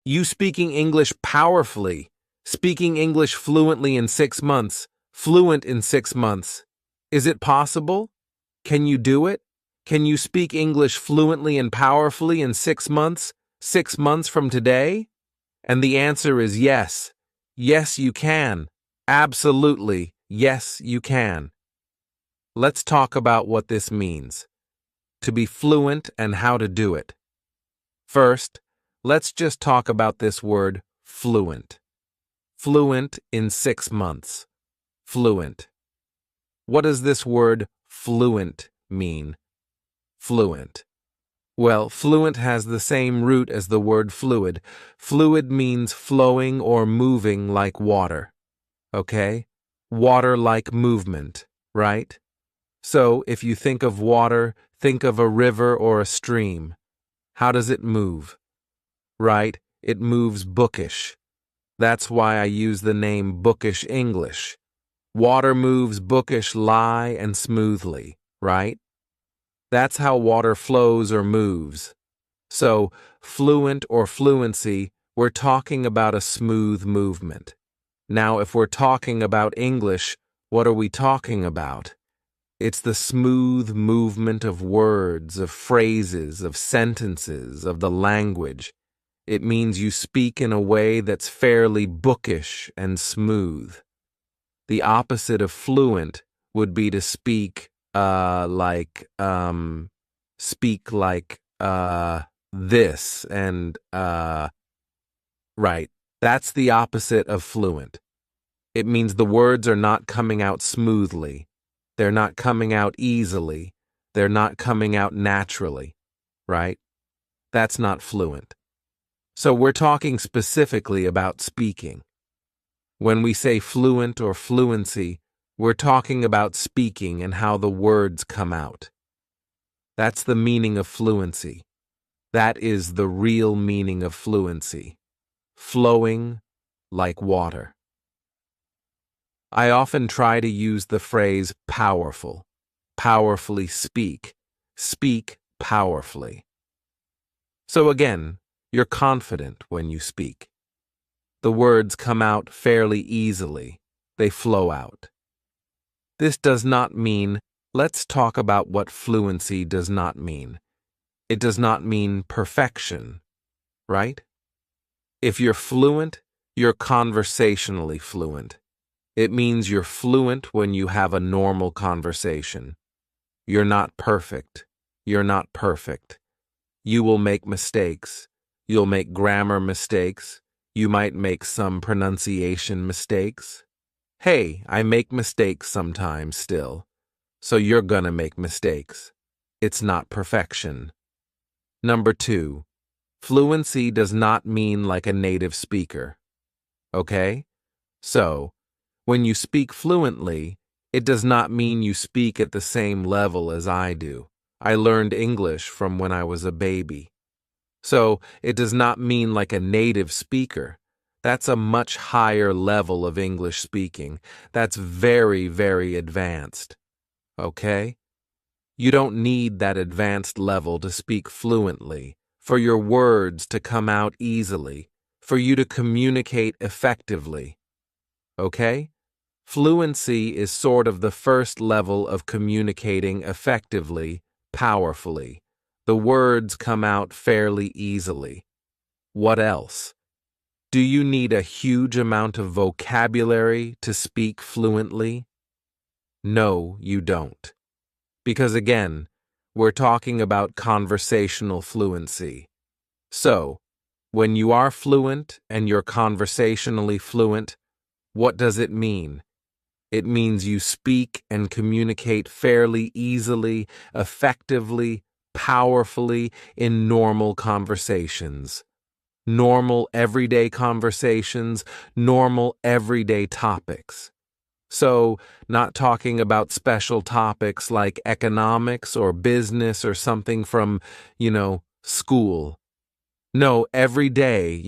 You speaking English powerfully, speaking English fluently in 6 months, fluent in 6 months. Is it possible? Can you do it? Can you speak English fluently and powerfully in 6 months, 6 months from today? And the answer is yes. Yes, you can. Absolutely, yes, you can. Let's talk about what this means. To be fluent and how to do it. First, let's just talk about this word, fluent. Fluent in 6 months. Fluent. What does this word, fluent, mean? Fluent. Well, fluent has the same root as the word fluid. Fluid means flowing or moving like water. Okay? Water-like movement, right? So, if you think of water, think of a river or a stream. How does it move? Right? It moves bookish. That's why I use the name bookish English. Water moves bookish lie and smoothly, right? That's how water flows or moves. So, fluent or fluency, we're talking about a smooth movement. Now, if we're talking about English, what are we talking about? It's the smooth movement of words, of phrases, of sentences, of the language. It means you speak in a way that's fairly bookish and smooth. The opposite of fluent would be to speak this and right. That's the opposite of fluent. It means the words are not coming out smoothly. They're not coming out easily. They're not coming out naturally, right? That's not fluent. So we're talking specifically about speaking. When we say fluent or fluency, we're talking about speaking and how the words come out. That's the meaning of fluency. That is the real meaning of fluency. Flowing like water. I often try to use the phrase powerful. Powerfully speak. Speak powerfully. So again, you're confident when you speak. The words come out fairly easily. They flow out. This does not mean, let's talk about what fluency does not mean. It does not mean perfection, right? If you're fluent, you're conversationally fluent. It means you're fluent when you have a normal conversation. You're not perfect. You're not perfect. You will make mistakes. You'll make grammar mistakes. You might make some pronunciation mistakes. Hey, I make mistakes sometimes still. So you're gonna make mistakes. It's not perfection. Number 2, fluency does not mean like a native speaker. Okay? So, when you speak fluently, it does not mean you speak at the same level as I do. I learned English from when I was a baby. So, it does not mean like a native speaker. That's a much higher level of English speaking. That's very, very advanced. Okay? You don't need that advanced level to speak fluently, for your words to come out easily, for you to communicate effectively. Okay? Fluency is sort of the first level of communicating effectively, powerfully. The words come out fairly easily. What else? Do you need a huge amount of vocabulary to speak fluently? No, you don't. Because again, we're talking about conversational fluency. So, when you are fluent and you're conversationally fluent, what does it mean? It means you speak and communicate fairly easily, effectively, powerfully in normal conversations. Normal everyday conversations, normal everyday topics. So, not talking about special topics like economics or business or something from, school. No, every day,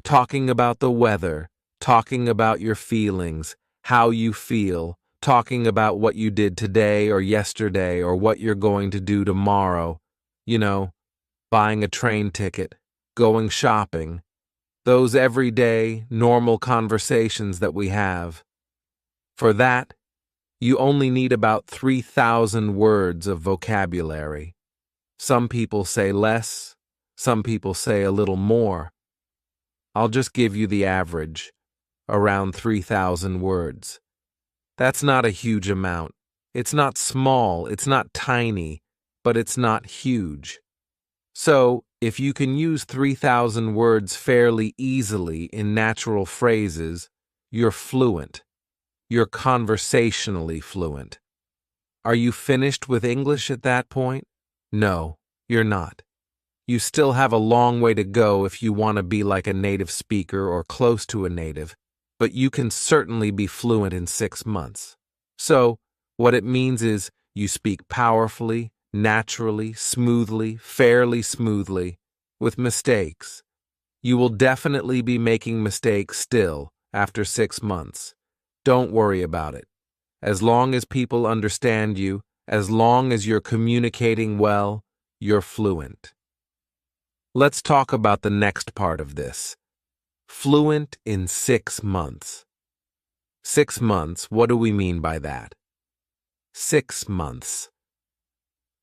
talking about the weather, talking about your feelings, how you feel, talking about what you did today or yesterday or what you're going to do tomorrow, buying a train ticket, going shopping, those everyday, normal conversations that we have. For that, you only need about 3,000 words of vocabulary. Some people say less, some people say a little more. I'll just give you the average, around 3,000 words. That's not a huge amount. It's not small, it's not tiny, but it's not huge. So, if you can use 3,000 words fairly easily in natural phrases, you're fluent. You're conversationally fluent. Are you finished with English at that point? No, you're not. You still have a long way to go if you want to be like a native speaker or close to a native, but you can certainly be fluent in 6 months. So, what it means is you speak powerfully, naturally, smoothly, fairly smoothly, with mistakes. You will definitely be making mistakes still after 6 months. Don't worry about it. As long as people understand you, as long as you're communicating well, you're fluent. Let's talk about the next part of this. Fluent in 6 months. 6 months, what do we mean by that? 6 months.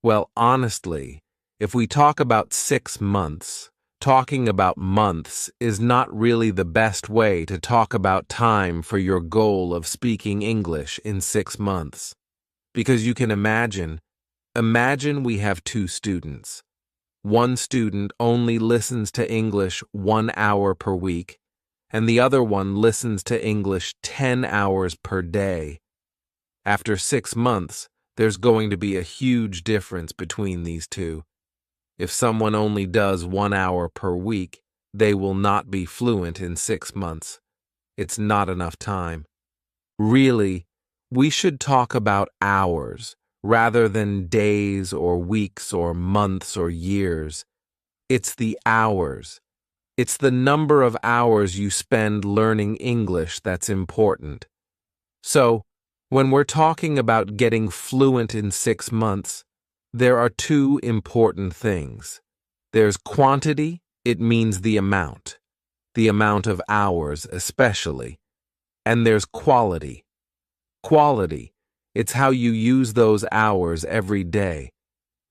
Well, honestly, if we talk about 6 months, talking about months is not really the best way to talk about time for your goal of speaking English in 6 months. Because you can imagine we have 2 students. One student only listens to English 1 hour per week, and the other one listens to English 10 hours per day. After 6 months, there's going to be a huge difference between these two. If someone only does 1 hour per week, they will not be fluent in 6 months. It's not enough time. Really, we should talk about hours rather than days or weeks or months or years. It's the hours. It's the number of hours you spend learning English that's important. So, when we're talking about getting fluent in 6 months, there are 2 important things. There's quantity, it means the amount of hours especially. And there's quality. Quality, it's how you use those hours every day.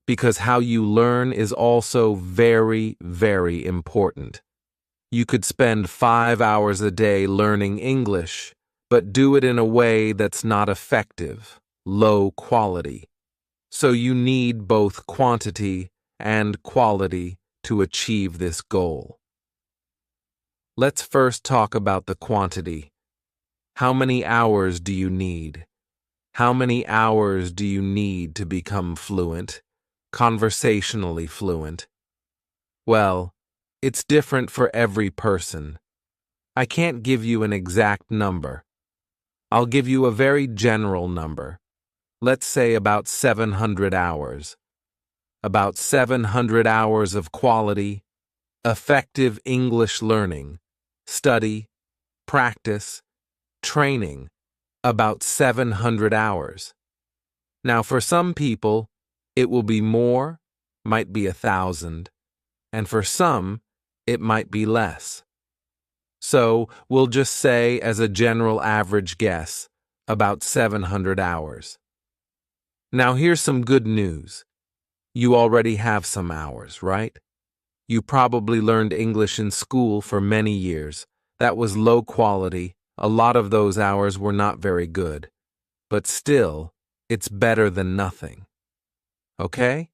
Because how you learn is also very, very important. You could spend 5 hours a day learning English, but do it in a way that's not effective, low quality. So you need both quantity and quality to achieve this goal. Let's first talk about the quantity. How many hours do you need? How many hours do you need to become fluent, conversationally fluent? Well, it's different for every person. I can't give you an exact number. I'll give you a very general number. Let's say about 700 hours. About 700 hours of quality, effective English learning, study, practice, training, about 700 hours. Now, for some people, it will be more, might be 1,000, and for some, it might be less. So, we'll just say, as a general average guess, about 700 hours. Now, here's some good news. You already have some hours, right? You probably learned English in school for many years. That was low quality. A lot of those hours were not very good. But still, it's better than nothing. Okay?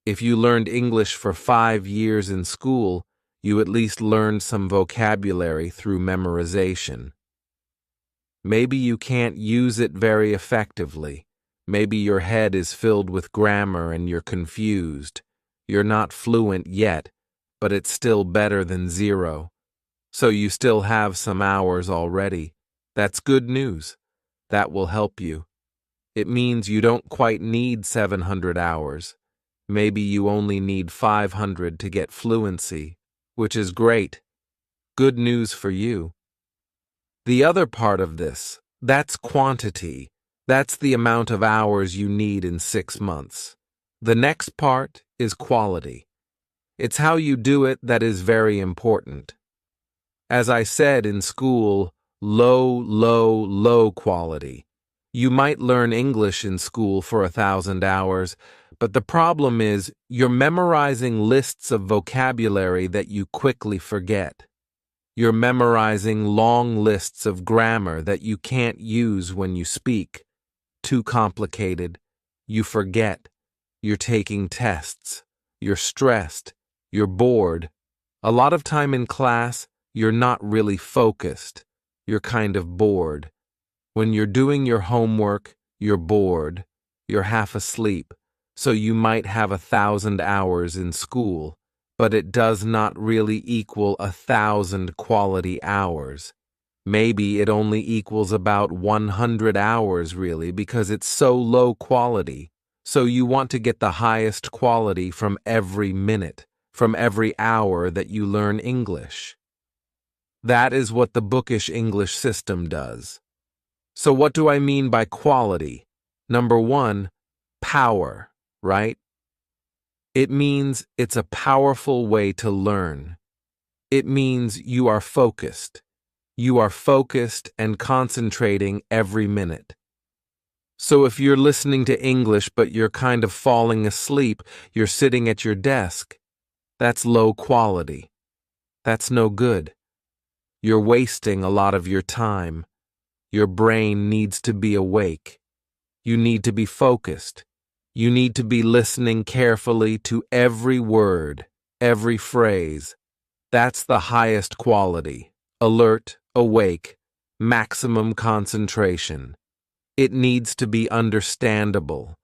If you learned English for 5 years in school, you at least learned some vocabulary through memorization. Maybe you can't use it very effectively. Maybe your head is filled with grammar and you're confused. You're not fluent yet, but it's still better than 0. So you still have some hours already. That's good news. That will help you. It means you don't quite need 700 hours. Maybe you only need 500 to get fluency, which is great. Good news for you. The other part of this, that's quantity. That's the amount of hours you need in 6 months. The next part is quality. It's how you do it that is very important. As I said in school, low quality. You might learn English in school for 1,000 hours, but the problem is you're memorizing lists of vocabulary that you quickly forget. You're memorizing long lists of grammar that you can't use when you speak. Too complicated. You forget. You're taking tests. You're stressed. You're bored. A lot of time in class, you're not really focused. You're kind of bored. When you're doing your homework, you're bored. You're half asleep. So you might have 1,000 hours in school, but it does not really equal 1,000 quality hours. Maybe it only equals about 100 hours really because it's so low quality. So you want to get the highest quality from every minute, from every hour that you learn English. That is what the bookish English system does. So what do I mean by quality? Number one, power, right? It means it's a powerful way to learn. It means you are focused. You are focused and concentrating every minute. So if you're listening to English but you're kind of falling asleep, you're sitting at your desk, that's low quality. That's no good. You're wasting a lot of your time. Your brain needs to be awake. You need to be focused. You need to be listening carefully to every word, every phrase. That's the highest quality. Alert, awake, maximum concentration. It needs to be understandable.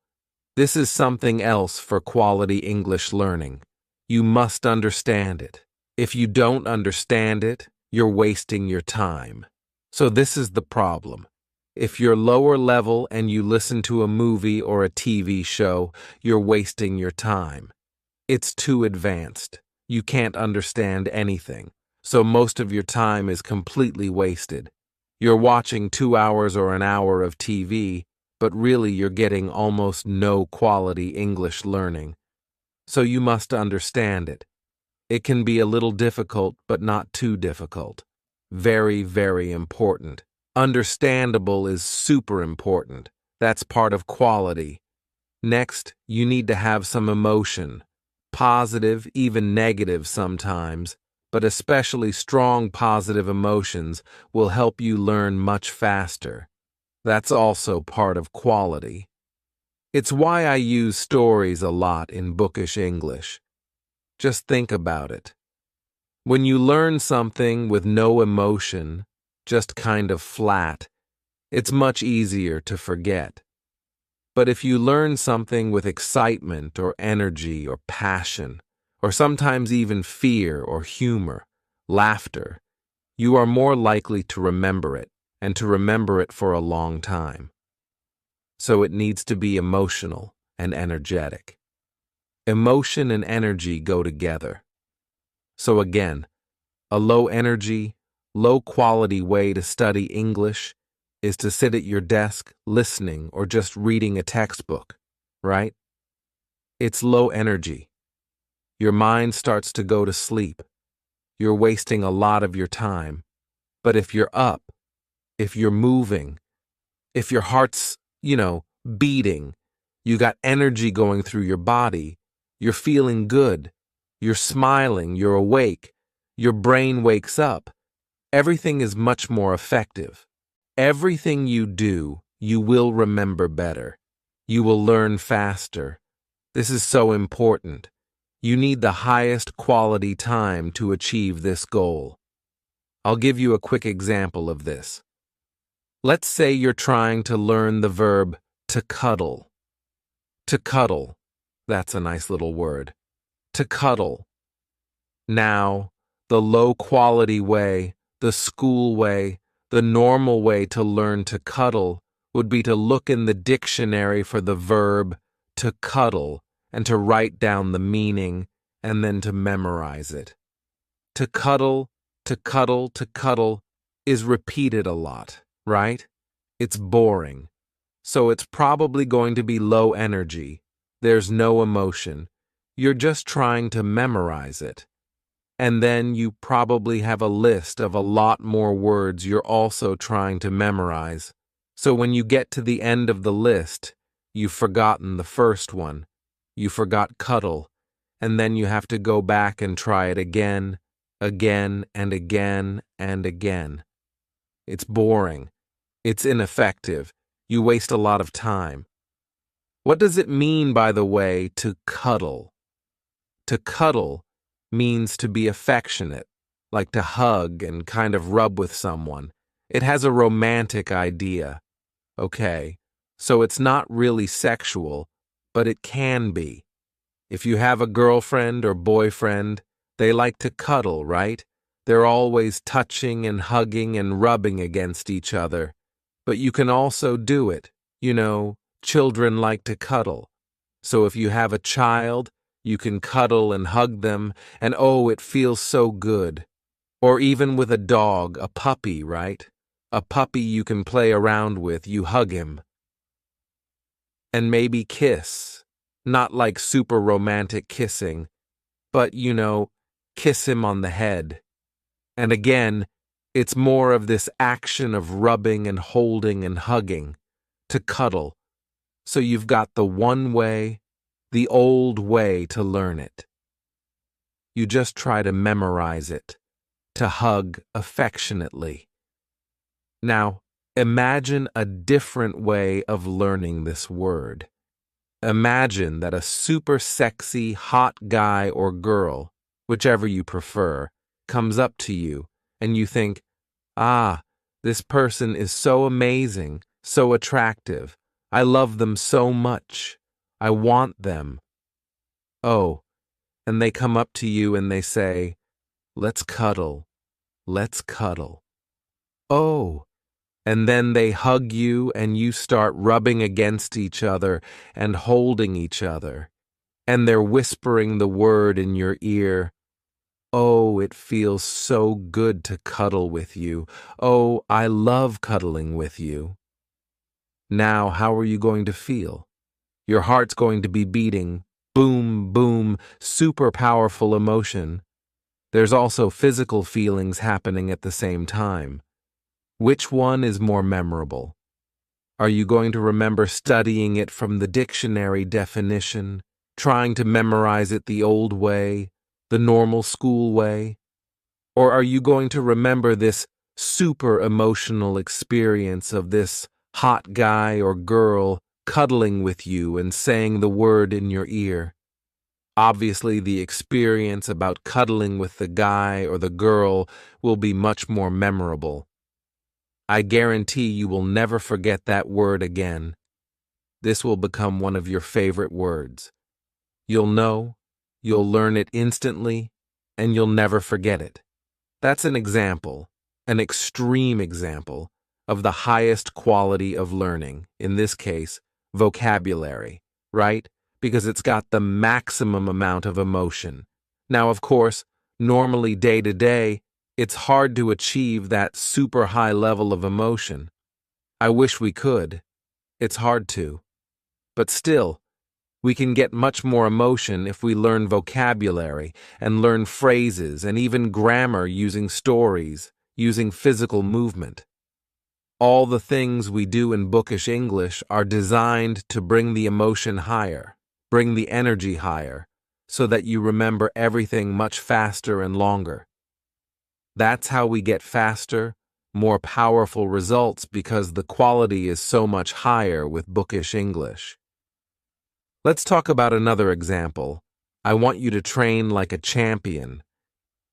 This is something else for quality English learning. You must understand it. If you don't understand it, you're wasting your time. So this is the problem. If you're lower level and you listen to a movie or a TV show, you're wasting your time. It's too advanced. You can't understand anything. So most of your time is completely wasted. You're watching 2 hours or an hour of TV, but really you're getting almost no quality English learning. So you must understand it. It can be a little difficult, but not too difficult. Very, very important. Understandable is super important. That's part of quality. Next, you need to have some emotion. Positive, even negative sometimes, but especially strong positive emotions will help you learn much faster. That's also part of quality. It's why I use stories a lot in bookish English. Just think about it. When you learn something with no emotion, just kind of flat, it's much easier to forget. But if you learn something with excitement or energy or passion, or sometimes even fear or humor, laughter, you are more likely to remember it, and to remember it for a long time. So it needs to be emotional and energetic. Emotion and energy go together. So again, a low energy, low quality way to study English is to sit at your desk listening or just reading a textbook, right? It's low energy. Your mind starts to go to sleep. You're wasting a lot of your time. But if you're up, if you're moving, if your heart's, beating, you got energy going through your body, you're feeling good, you're smiling, you're awake, your brain wakes up, everything is much more effective. Everything you do, you will remember better. You will learn faster. This is so important. You need the highest quality time to achieve this goal. I'll give you a quick example of this. Let's say you're trying to learn the verb to cuddle. To cuddle. That's a nice little word. To cuddle. Now, the low-quality way, the school way, the normal way to learn to cuddle would be to look in the dictionary for the verb to cuddle and to write down the meaning and then to memorize it. To cuddle, to cuddle, to cuddle is repeated a lot, right? It's boring. So it's probably going to be low energy. There's no emotion. You're just trying to memorize it. And then you probably have a list of a lot more words you're also trying to memorize. So when you get to the end of the list, you've forgotten the first one. You forgot cuddle, and then you have to go back and try it again, again, and again, and again. It's boring. It's ineffective. You waste a lot of time. What does it mean, by the way, to cuddle? To cuddle means to be affectionate, like to hug and kind of rub with someone. It has a romantic idea. Okay, so it's not really sexual, but it can be. If you have a girlfriend or boyfriend, they like to cuddle, right? They're always touching and hugging and rubbing against each other. But you can also do it. You know, children like to cuddle. So if you have a child, you can cuddle and hug them, and oh, it feels so good. Or even with a dog, a puppy, right? A puppy you can play around with, you hug him. And maybe kiss. Not like super romantic kissing, but, you know, kiss him on the head. And again, it's more of this action of rubbing and holding and hugging, to cuddle. So you've got the one way, the old way to learn it. You just try to memorize it, to hug affectionately. Now, imagine a different way of learning this word. Imagine that a super sexy, hot guy or girl, whichever you prefer, comes up to you and you think, ah, this person is so amazing, so attractive. I love them so much. I want them. Oh, and they come up to you and they say, let's cuddle, let's cuddle. Oh, and then they hug you and you start rubbing against each other and holding each other. And they're whispering the word in your ear. Oh, it feels so good to cuddle with you. Oh, I love cuddling with you. Now, how are you going to feel? Your heart's going to be beating. Boom, boom, super powerful emotion. There's also physical feelings happening at the same time. Which one is more memorable? Are you going to remember studying it from the dictionary definition, trying to memorize it the old way, the normal school way? Or are you going to remember this super emotional experience of this hot guy or girl cuddling with you and saying the word in your ear? Obviously, the experience about cuddling with the guy or the girl will be much more memorable. I guarantee you will never forget that word again. This will become one of your favorite words. You'll know, you'll learn it instantly, and you'll never forget it. That's an example, an extreme example, of the highest quality of learning, in this case, vocabulary, right? Because it's got the maximum amount of emotion. Now, of course, normally day to day, it's hard to achieve that super high level of emotion. I wish we could. It's hard to. But still, we can get much more emotion if we learn vocabulary and learn phrases and even grammar using stories, using physical movement. All the things we do in bookish English are designed to bring the emotion higher, bring the energy higher, so that you remember everything much faster and longer. That's how we get faster, more powerful results because the quality is so much higher with bookish English. Let's talk about another example. I want you to train like a champion.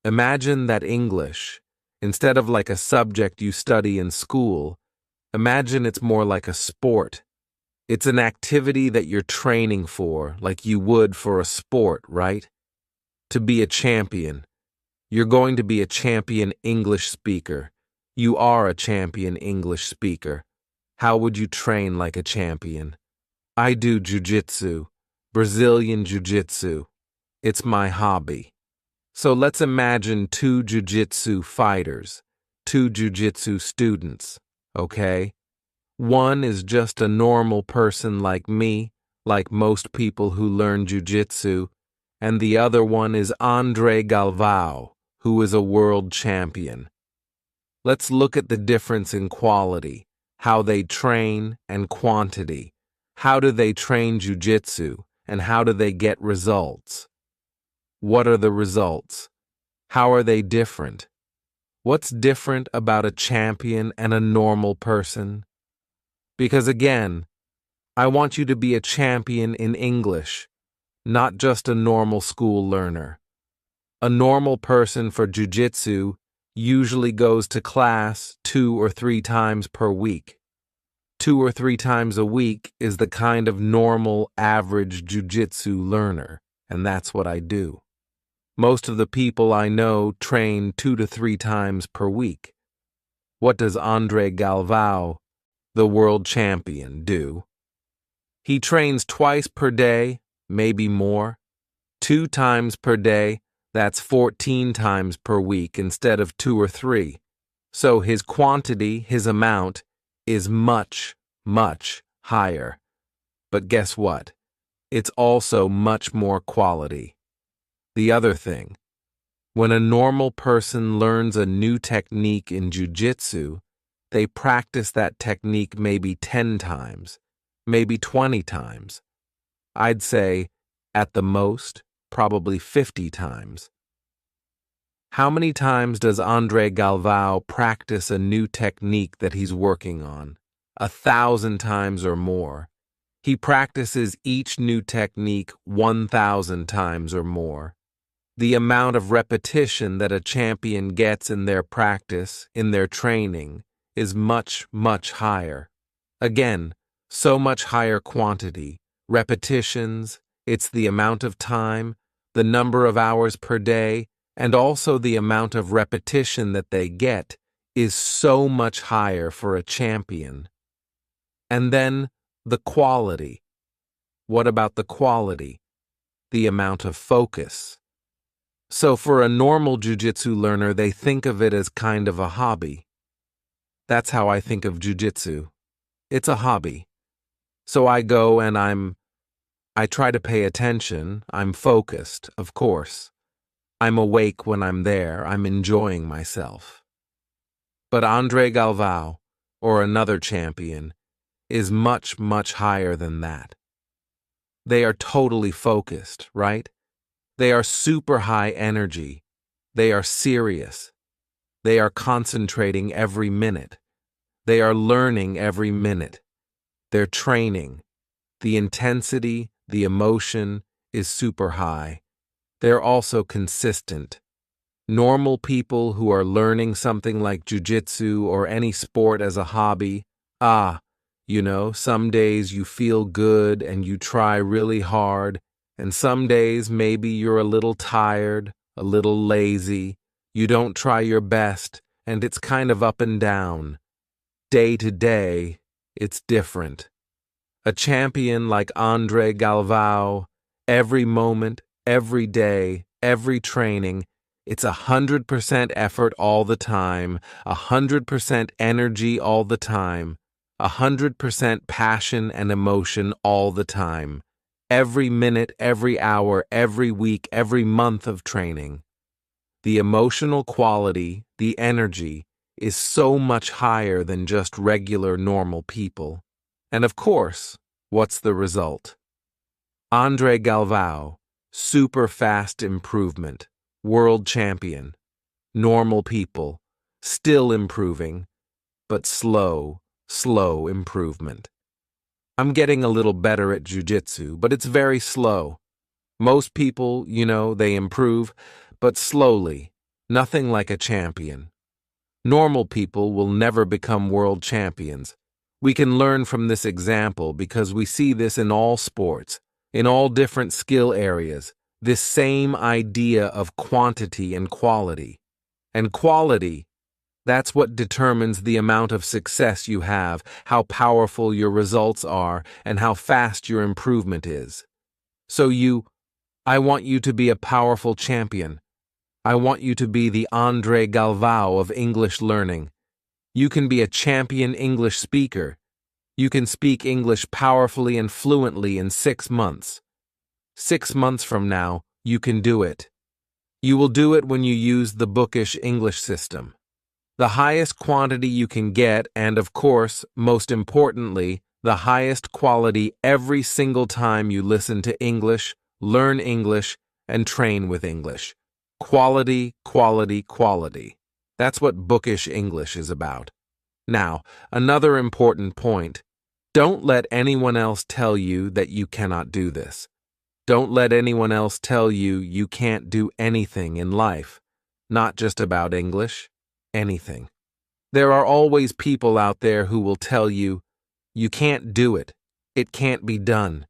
Imagine that English, instead of like a subject you study in school, imagine it's more like a sport. It's an activity that you're training for, like you would for a sport, right? To be a champion. You're going to be a champion English speaker. You are a champion English speaker. How would you train like a champion? I do jiu-jitsu, Brazilian jiu-jitsu. It's my hobby. So let's imagine two jiu-jitsu fighters, two jiu-jitsu students, okay? One is just a normal person like me, like most people who learn jiu-jitsu, and the other one is Andre Galvao, who is a world champion. Let's look at the difference in quality, how they train, and quantity. How do they train jiu-jitsu, and how do they get results? What are the results? How are they different? What's different about a champion and a normal person? Because again, I want you to be a champion in English, not just a normal school learner. A normal person for jiu-jitsu usually goes to class 2 or 3 times per week. 2 or 3 times a week is the kind of normal, average jiu-jitsu learner, and that's what I do. Most of the people I know train 2 to 3 times per week. What does Andre Galvao, the world champion, do? He trains twice per day, maybe more. 2 times per day, that's 14 times per week instead of 2 or 3. So his quantity, his amount, is much, much higher. But guess what? It's also much more quality. The other thing, when a normal person learns a new technique in jiu-jitsu, they practice that technique maybe 10 times, maybe 20 times. I'd say, at the most, probably 50 times. How many times does Andre Galvao practice a new technique that he's working on? 1,000 times or more. He practices each new technique 1,000 times or more. The amount of repetition that a champion gets in their practice, in their training, is much, much higher. Again, so much higher quantity, repetitions, it's the amount of time, the number of hours per day, and also the amount of repetition that they get is so much higher for a champion. And then the quality. What about the quality? The amount of focus. So for a normal jiu-jitsu learner, they think of it as kind of a hobby. That's how I think of jiu-jitsu. It's a hobby. So I go and I try to pay attention. I'm focused, of course. I'm awake when I'm there. I'm enjoying myself. But Andre Galvao, or another champion, is much, much higher than that. They are totally focused, right? They are super high energy. They are serious. They are concentrating every minute. They are learning every minute. They're training. The intensity, the emotion is super high. They're also consistent. Normal people who are learning something like jiu-jitsu or any sport as a hobby, some days you feel good and you try really hard, and some days maybe you're a little tired, a little lazy, you don't try your best, and it's kind of up and down. Day to day, it's different. A champion like Andre Galvao, every moment, every day, every training, it's 100% effort all the time, 100% energy all the time, 100% passion and emotion all the time. Every minute, every hour, every week, every month of training. The emotional quality, the energy, is so much higher than just regular normal people. And of course, what's the result? Andre Galvao, super fast improvement, world champion. Normal people, still improving, but slow improvement. I'm getting a little better at jiu-jitsu, but it's very slow. Most people, they improve, but slowly, nothing like a champion. Normal people will never become world champions. We can learn from this example because we see this in all sports, in all different skill areas, this same idea of quantity and quality. And quality, that's what determines the amount of success you have, how powerful your results are, and how fast your improvement is. So I want you to be a powerful champion. I want you to be the Andre Galvao of English learning. You can be a champion English speaker. You can speak English powerfully and fluently in 6 months. 6 months from now, you can do it. You will do it when you use the bookish English system. The highest quantity you can get, and of course, most importantly, the highest quality every single time you listen to English, learn English, and train with English. Quality, quality, quality. That's what bookish English is about. Now, another important point. Don't let anyone else tell you that you cannot do this. Don't let anyone else tell you you can't do anything in life, not just about English, anything. There are always people out there who will tell you, you can't do it, it can't be done,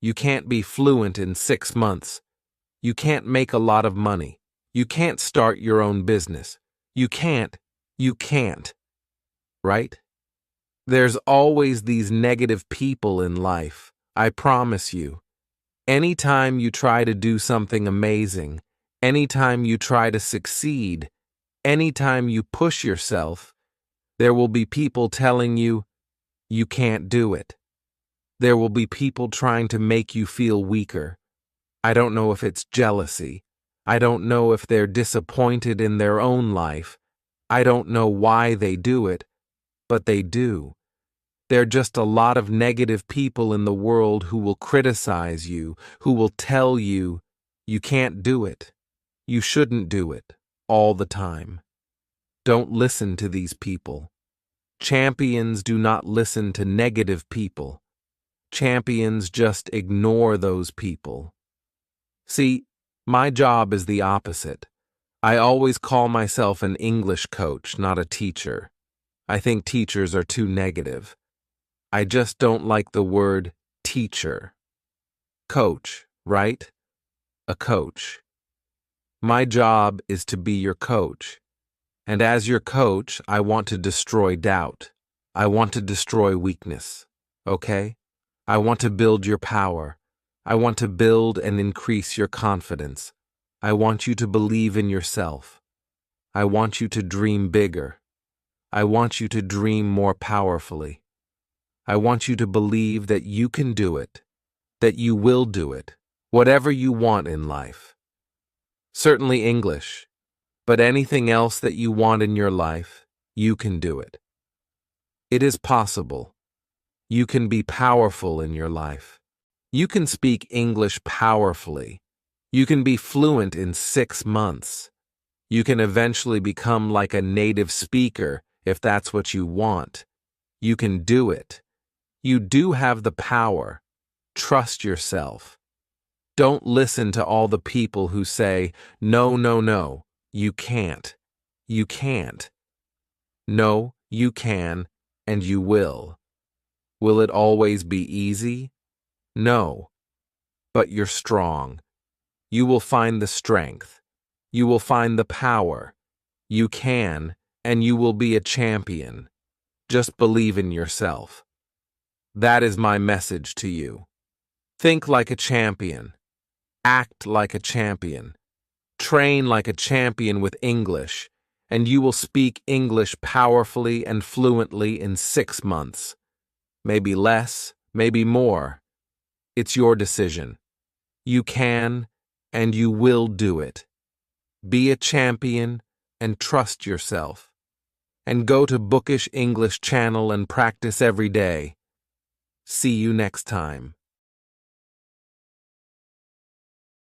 you can't be fluent in 6 months, you can't make a lot of money, you can't start your own business, you can't, right? There's always these negative people in life, I promise you. Anytime you try to do something amazing, anytime you try to succeed, anytime you push yourself, there will be people telling you, you can't do it. There will be people trying to make you feel weaker. I don't know if it's jealousy. I don't know if they're disappointed in their own life. I don't know why they do it, but they do. There are just a lot of negative people in the world who will criticize you, who will tell you, you can't do it, you shouldn't do it, all the time. Don't listen to these people. Champions do not listen to negative people. Champions just ignore those people. See, my job is the opposite. I always call myself an English coach, not a teacher. I think teachers are too negative. I just don't like the word teacher. Coach, right? A coach. My job is to be your coach. And as your coach, I want to destroy doubt. I want to destroy weakness. Okay? I want to build your power. I want to build and increase your confidence. I want you to believe in yourself. I want you to dream bigger. I want you to dream more powerfully. I want you to believe that you can do it, that you will do it, whatever you want in life. Certainly English, but anything else that you want in your life, you can do it. It is possible. You can be powerful in your life. You can speak English powerfully. You can be fluent in 6 months. You can eventually become like a native speaker if that's what you want. You can do it. You do have the power. Trust yourself. Don't listen to all the people who say, no, no, no, you can't. You can't. No, you can, and you will. Will it always be easy? No. But you're strong. You will find the strength. You will find the power. You can, and you will be a champion. Just believe in yourself. That is my message to you. Think like a champion. Act like a champion. Train like a champion with English, and you will speak English powerfully and fluently in 6 months. Maybe less, maybe more. It's your decision. You can, and you will do it. Be a champion and trust yourself. And go to Bookish English channel and practice every day. See you next time.